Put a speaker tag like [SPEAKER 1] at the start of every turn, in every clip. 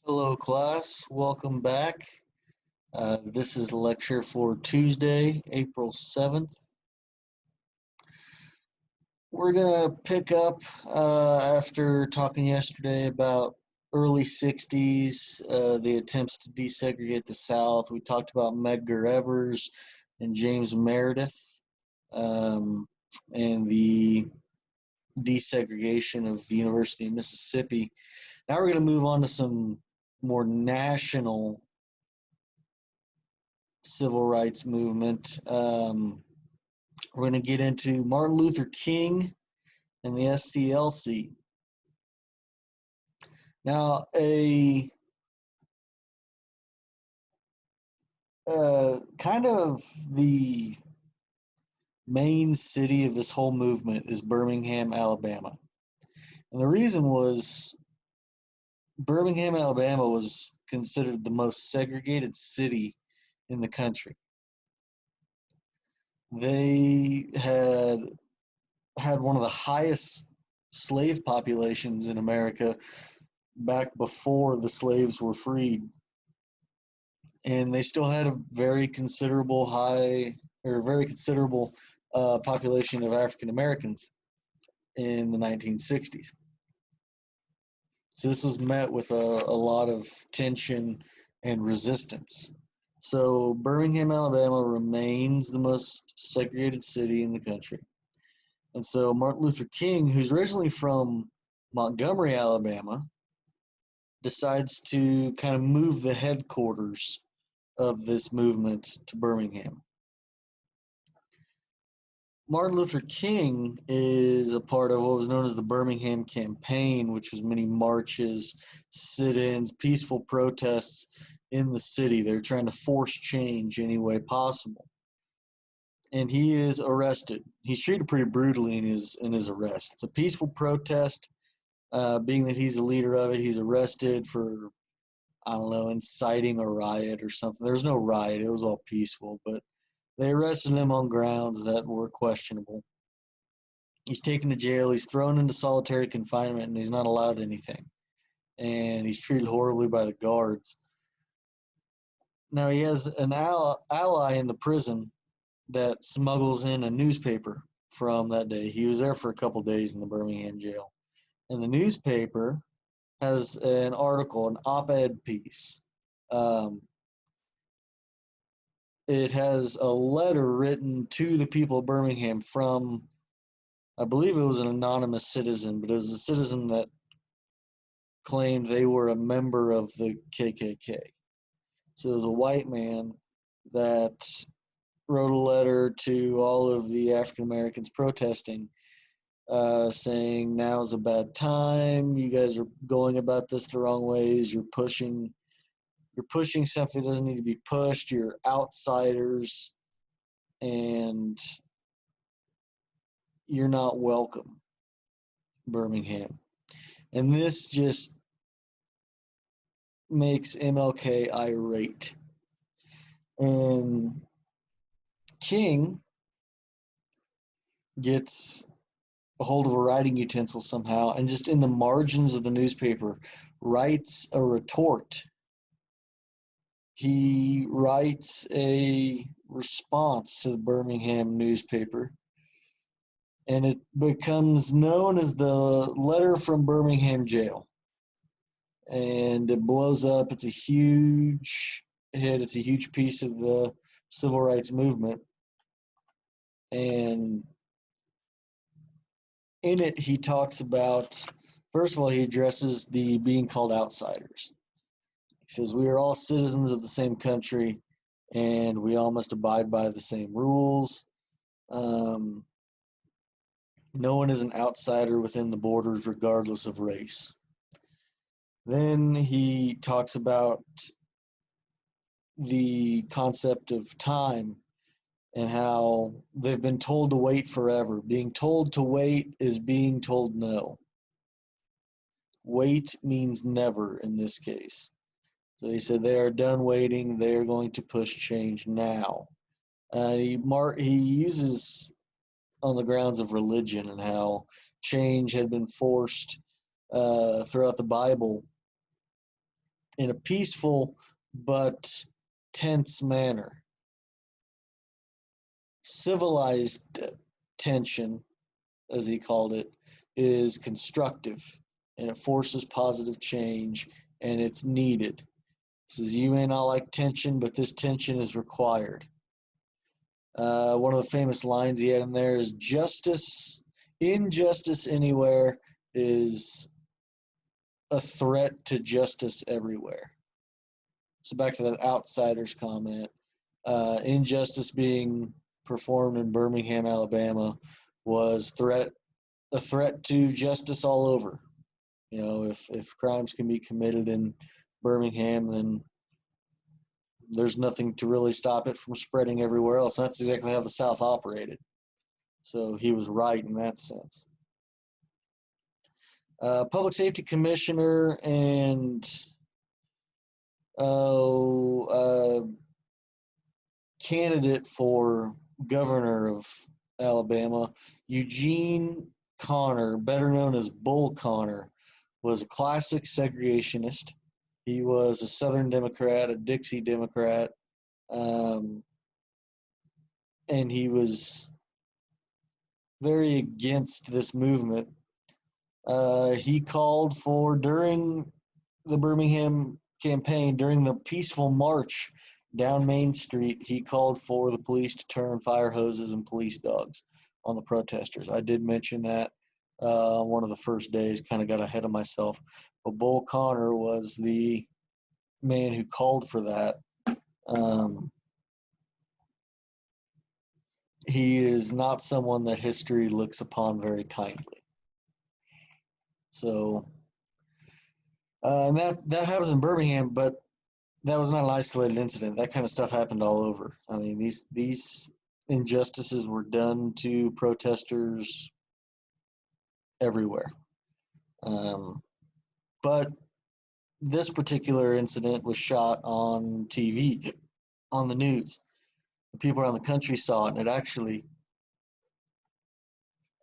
[SPEAKER 1] Hello, class. Welcome back. This is the lecture for Tuesday, April 7th. We're going to pick up after talking yesterday about early 60s, the attempts to desegregate the South. We talked about Medgar Evers and James Meredith and the desegregation of the University of Mississippi. Now we're going to move on to some more national civil rights movement. We're going to get into Martin Luther King and the SCLC. Now, kind of the main city of this whole movement is Birmingham, Alabama. And the reason was Birmingham, Alabama was considered the most segregated city in the country. They had one of the highest slave populations in America back before the slaves were freed. And they still had a very considerable population of African Americans in the 1960s. So this was met with a lot of tension and resistance. So Birmingham, Alabama remains the most segregated city in the country. And so Martin Luther King, who's originally from Montgomery, Alabama, decides to kind of move the headquarters of this movement to Birmingham. Martin Luther King is a part of what was known as the Birmingham Campaign, which was many marches, sit-ins, peaceful protests in the city. They're trying to force change any way possible. And he is arrested. He's treated pretty brutally in his arrest. It's a peaceful protest. Being that he's the leader of it, he's arrested for, I don't know, inciting a riot or something. There was no riot. It was all peaceful, but they arrested him on grounds that were questionable. He's taken to jail. He's thrown into solitary confinement, and he's not allowed anything. And he's treated horribly by the guards. Now, he has an ally in the prison that smuggles in a newspaper from that day. He was there for a couple days in the Birmingham jail. And the newspaper has an article, an op-ed piece. It has a letter written to the people of Birmingham from, I believe it was an anonymous citizen, but it was a citizen that claimed they were a member of the KKK. So it was a white man that wrote a letter to all of the African Americans protesting, saying now's a bad time. You guys are going about this the wrong ways. You're pushing something that doesn't need to be pushed. You're outsiders, and you're not welcome, Birmingham. And this just makes MLK irate. And King gets a hold of a writing utensil somehow, and just in the margins of the newspaper writes a retort. He writes a response to the Birmingham newspaper, and it becomes known as the letter from Birmingham jail. And it blows up. It's a huge hit. It's a huge piece of the civil rights movement. And in it, he talks about, first of all, he addresses the being called outsiders. He says, we are all citizens of the same country, and we all must abide by the same rules. No one is an outsider within the borders, regardless of race. Then he talks about the concept of time and how they've been told to wait forever. Being told to wait is being told no. Wait means never in this case. So he said they are done waiting. They are going to push change now. He uses on the grounds of religion and how change had been forced throughout the Bible in a peaceful but tense manner. Civilized tension, as he called it, is constructive and it forces positive change and it's needed. He says, you may not like tension, but this tension is required. One of the famous lines he had in there is injustice anywhere is a threat to justice everywhere. So back to that outsiders comment, injustice being performed in Birmingham, Alabama was a threat to justice all over. You know, if crimes can be committed in Birmingham, then there's nothing to really stop it from spreading everywhere else. And that's exactly how the South operated. So he was right in that sense. Public Safety Commissioner and candidate for governor of Alabama, Eugene Conner, better known as Bull Connor, was a classic segregationist. He was a Southern Democrat, a Dixie Democrat, and he was very against this movement. He called for, during the Birmingham campaign, during the peaceful march down Main Street, he called for the police to turn fire hoses and police dogs on the protesters. I did mention that one of the first days, kind of got ahead of myself. But Bull Connor was the man who called for that. He is not someone that history looks upon very kindly. So, and that happens in Birmingham, but that was not an isolated incident. That kind of stuff happened all over. I mean, these injustices were done to protesters everywhere. But this particular incident was shot on TV, on the news. The people around the country saw it, and it actually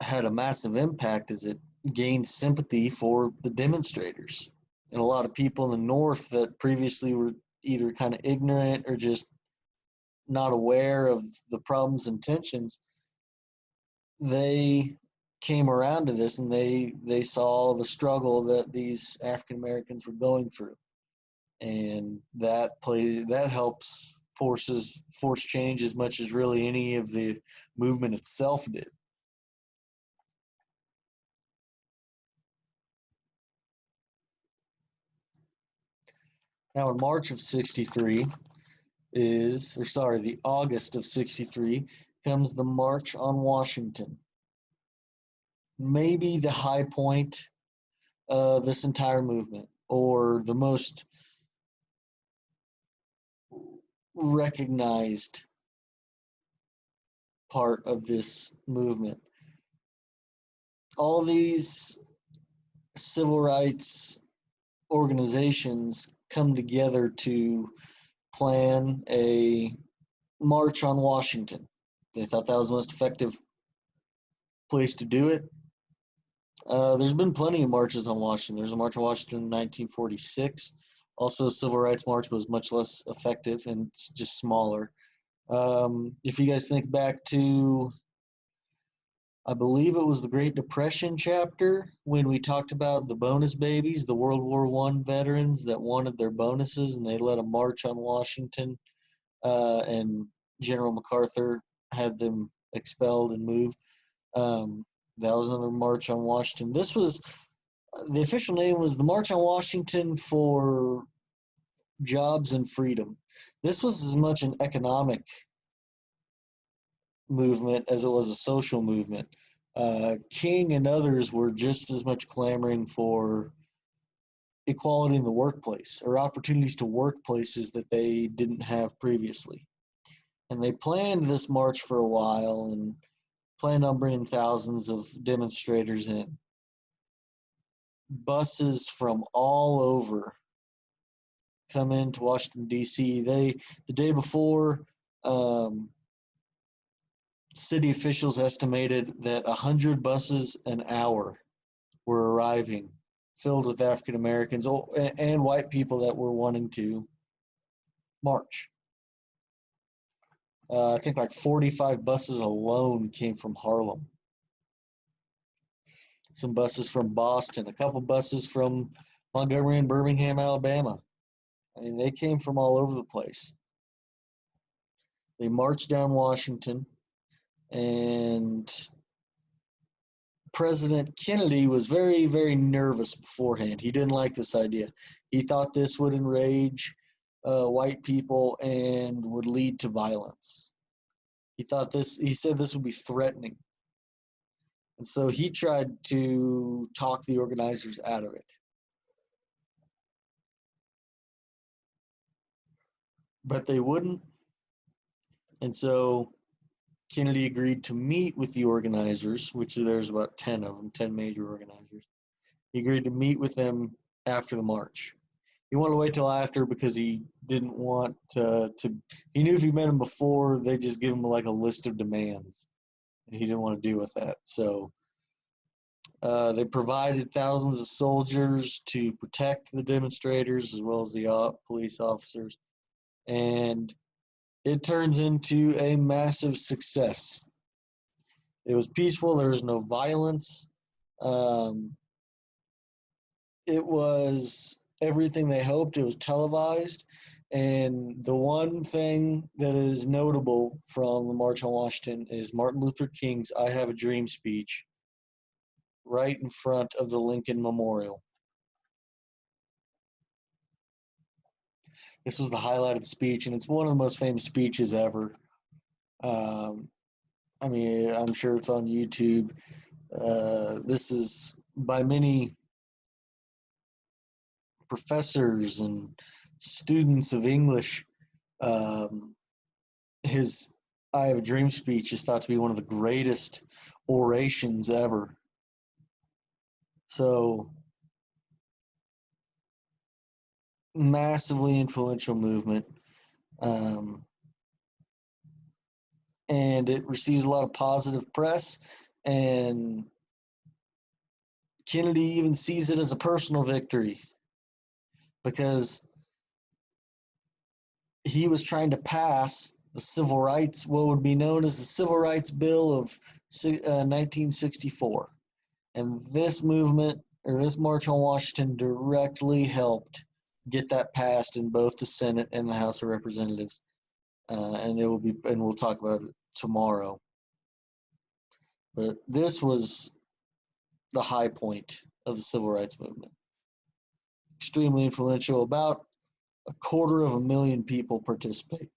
[SPEAKER 1] had a massive impact as it gained sympathy for the demonstrators. And a lot of people in the North that previously were either kind of ignorant or just not aware of the problems and tensions, they came around to this and they saw the struggle that these African Americans were going through, and that helps force change as much as really any of the movement itself did. Now in March of 63 the August of 63 comes the March on Washington. Maybe the high point of this entire movement, or the most recognized part of this movement. All these civil rights organizations come together to plan a march on Washington. They thought that was the most effective place to do it. There's been plenty of marches on Washington. There's a March on Washington in 1946. Also, a Civil Rights March was much less effective and it's just smaller. If you guys think back to, I believe it was the Great Depression chapter when we talked about the bonus babies, the World War I veterans that wanted their bonuses, and they led a march on Washington, and General MacArthur had them expelled and moved. That was another march on Washington. This was, the official name was the March on Washington for Jobs and Freedom. This was as much an economic movement as it was a social movement. King and others were just as much clamoring for equality in the workplace, or opportunities to work places that they didn't have previously. And they planned this march for a while and planned on bringing thousands of demonstrators in. Buses from all over come into Washington, D.C. The day before, city officials estimated that 100 buses an hour were arriving filled with African Americans and white people that were wanting to march. I think like 45 buses alone came from Harlem. Some buses from Boston, a couple buses from Montgomery and Birmingham, Alabama. I mean, they came from all over the place. They marched down Washington, and President Kennedy was very, very nervous beforehand. He didn't like this idea. He thought this would enrage white people and would lead to violence. He said this would be threatening. And so he tried to talk the organizers out of it. But they wouldn't. And so Kennedy agreed to meet with the organizers, which there's about 10 of them, 10 major organizers. He agreed to meet with them after the march. He wanted to wait till after because he didn't want he knew if he met them before, they'd just give him like a list of demands. And he didn't want to deal with that. So they provided thousands of soldiers to protect the demonstrators as well as the police officers. And it turns into a massive success. It was peaceful. There was no violence. It was everything they hoped. It was televised. And the one thing that is notable from the March on Washington is Martin Luther King's I Have a Dream speech right in front of the Lincoln Memorial. This was the highlighted speech, and it's one of the most famous speeches ever. I mean, I'm sure it's on YouTube. This is by many professors and students of English. His I Have a Dream speech is thought to be one of the greatest orations ever. So, massively influential movement. And it receives a lot of positive press, and Kennedy even sees it as a personal victory because he was trying to pass the civil rights, what would be known as the Civil Rights Bill of 1964. And this movement, or this March on Washington, directly helped get that passed in both the Senate and the House of Representatives. And we'll talk about it tomorrow. But this was the high point of the civil rights movement. Extremely influential. About 250,000 people participate.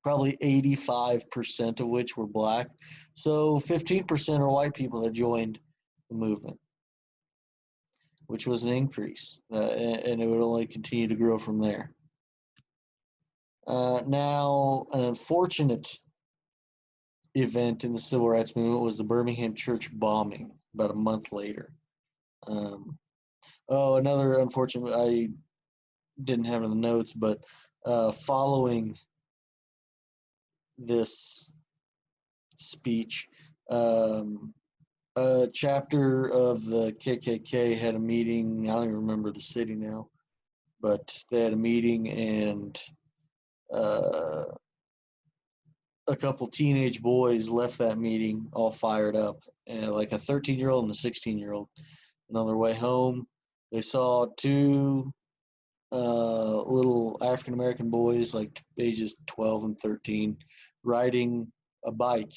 [SPEAKER 1] Probably 85% of which were black. So 15% are white people that joined the movement, which was an increase, and it would only continue to grow from there. Now, an unfortunate event in the civil rights movement was the Birmingham church bombing about a month later. Another unfortunate, I didn't have in the notes, but following this speech, a chapter of the KKK had a meeting. I don't even remember the city now, but they had a meeting, and a couple teenage boys left that meeting all fired up, and like a 13-year-old and a 16-year-old. And on their way home, they saw two little African-American boys, like ages 12 and 13, riding a bike.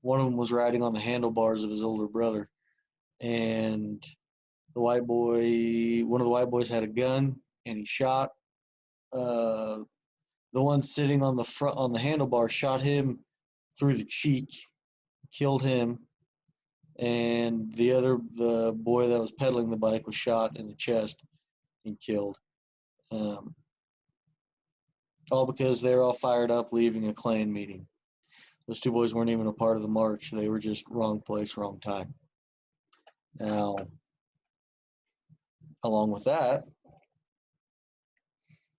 [SPEAKER 1] One of them was riding on the handlebars of his older brother. And one of the white boys had a gun, and he shot. The one sitting on the handlebar shot him through the cheek, killed him. And the boy that was pedaling the bike was shot in the chest and killed. All because they're all fired up leaving a Klan meeting. Those two boys weren't even a part of the march. They were just wrong place, wrong time. Now, along with that,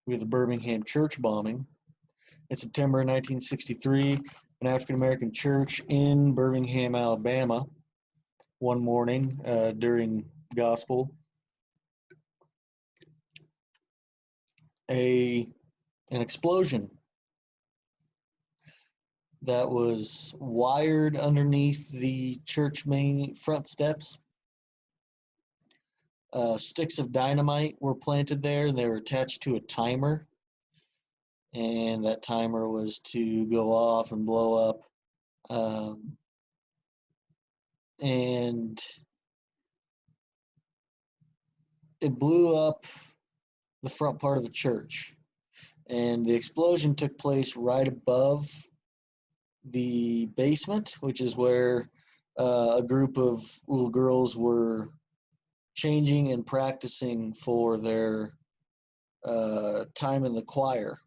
[SPEAKER 1] we have the Birmingham church bombing. In September 1963, an African-American church in Birmingham, Alabama, one morning during gospel, an explosion that was wired underneath the church main front steps. Sticks of dynamite were planted there. They were attached to a timer, and that timer was to go off and blow up. And it blew up the front part of the church. And the explosion took place right above the basement, which is where a group of little girls were changing and practicing for their time in the choir.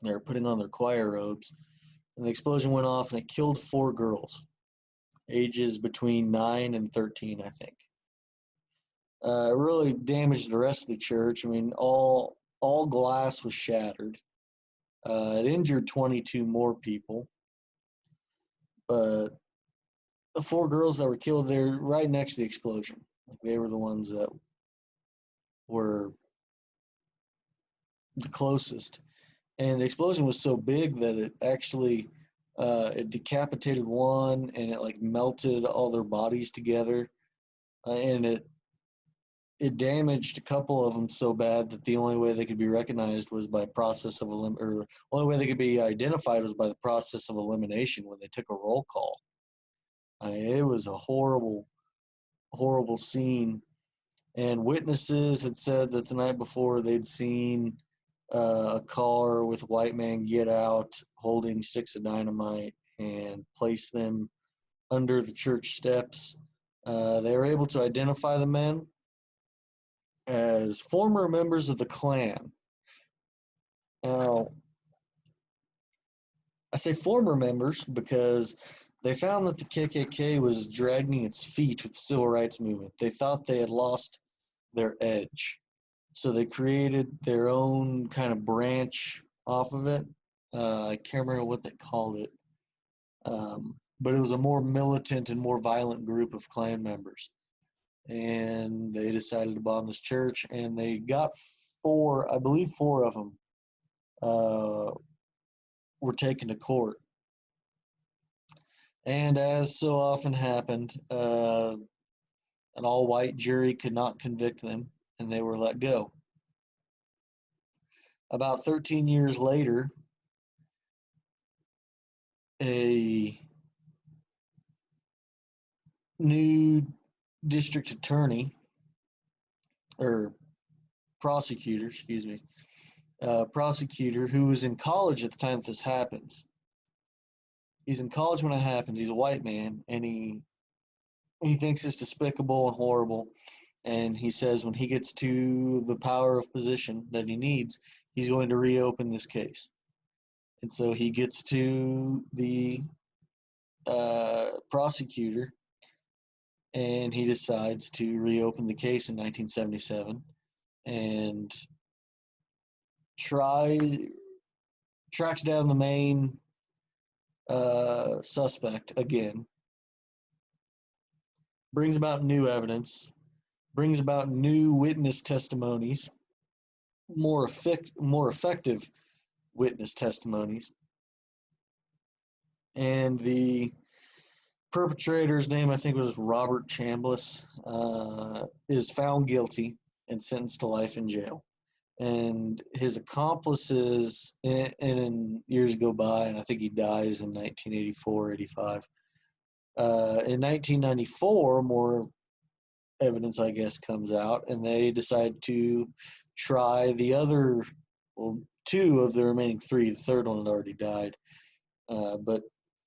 [SPEAKER 1] They were putting on their choir robes. And the explosion went off and it killed 4 girls, ages between 9 and 13, I think. It really damaged the rest of the church. I mean, all glass was shattered. It injured 22 more people. But the 4 girls that were killed, they're right next to the explosion. They were the ones that were the closest. And the explosion was so big that it actually it decapitated one, and it like melted all their bodies together, and it damaged a couple of them so bad that the only way they could be recognized was by process of or only way they could be identified was by the process of elimination when they took a roll call. It was a horrible, horrible scene, and witnesses had said that the night before they'd seen a car with a white man get out holding sticks of dynamite and place them under the church steps. They were able to identify the men as former members of the Klan. Now, I say former members because they found that the KKK was dragging its feet with the civil rights movement. They thought they had lost their edge. So they created their own kind of branch off of it. I can't remember what they called it. But it was a more militant and more violent group of Klan members. And they decided to bomb this church, and they got 4, I believe 4 of them were taken to court. And as so often happened, an all-white jury could not convict them, and they were let go. About 13 years later, a new district attorney, or prosecutor, excuse me, prosecutor who was in college at the time this happens. He's in college when it happens. He's a white man, and he thinks it's despicable and horrible. And he says when he gets to the power of position that he needs, he's going to reopen this case. And so he gets to the prosecutor, and he decides to reopen the case in 1977 and tracks down the main suspect again, brings about new evidence, brings about new witness testimonies, more effective witness testimonies, and the perpetrator's name, I think, was Robert Chambliss, is found guilty and sentenced to life in jail. And his accomplices, and years go by, and I think he dies in 1984, 85. In 1994, more evidence, I guess, comes out, and they decide to try the other, well, 2 of the remaining 3. The third one had already died. But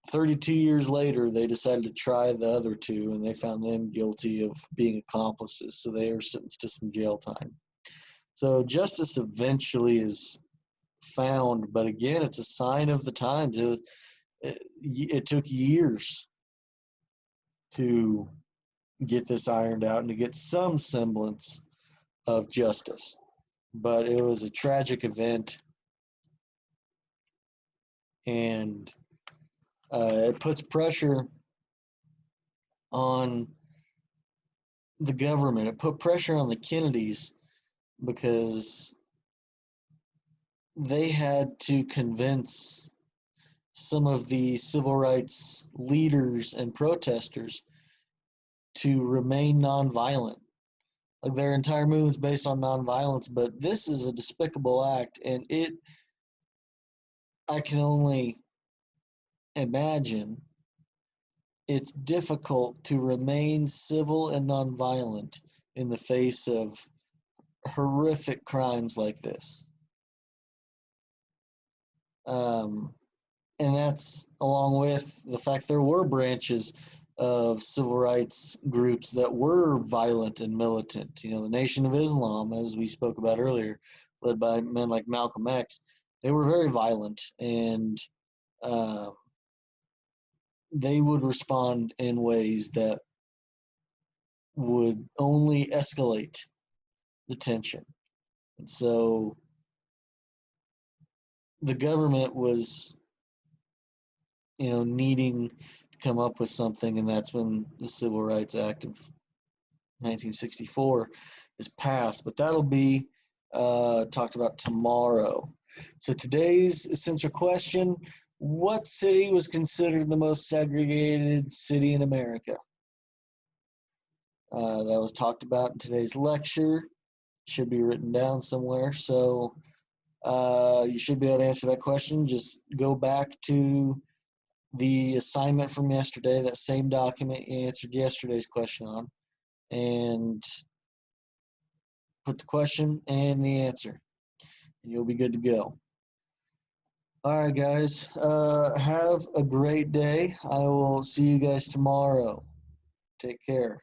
[SPEAKER 1] 32 years later, they decided to try the other 2, and they found them guilty of being accomplices. So they are sentenced to some jail time. So justice eventually is found, but again, it's a sign of the times. It took years to get this ironed out and to get some semblance of justice. But it was a tragic event, and it puts pressure on the government. It put pressure on the Kennedys because they had to convince some of the civil rights leaders and protesters to remain nonviolent. Like their entire movement's based on nonviolence, but this is a despicable act, and I can only imagine it's difficult to remain civil and nonviolent in the face of horrific crimes like this. And that's along with the fact there were branches of civil rights groups that were violent and militant. You know, the Nation of Islam, as we spoke about earlier, led by men like Malcolm X, they were very violent, and uh, they would respond in ways that would only escalate the tension. And so the government was, needing to come up with something, and that's when the Civil Rights Act of 1964 is passed. But that'll be talked about tomorrow. So today's essential question: what city was considered the most segregated city in America? That was talked about in today's lecture. Should be written down somewhere. So you should be able to answer that question. Just go back to the assignment from yesterday, that same document you answered yesterday's question on, and put the question and the answer, and you'll be good to go. All right, guys. Have a great day. I will see you guys tomorrow. Take care.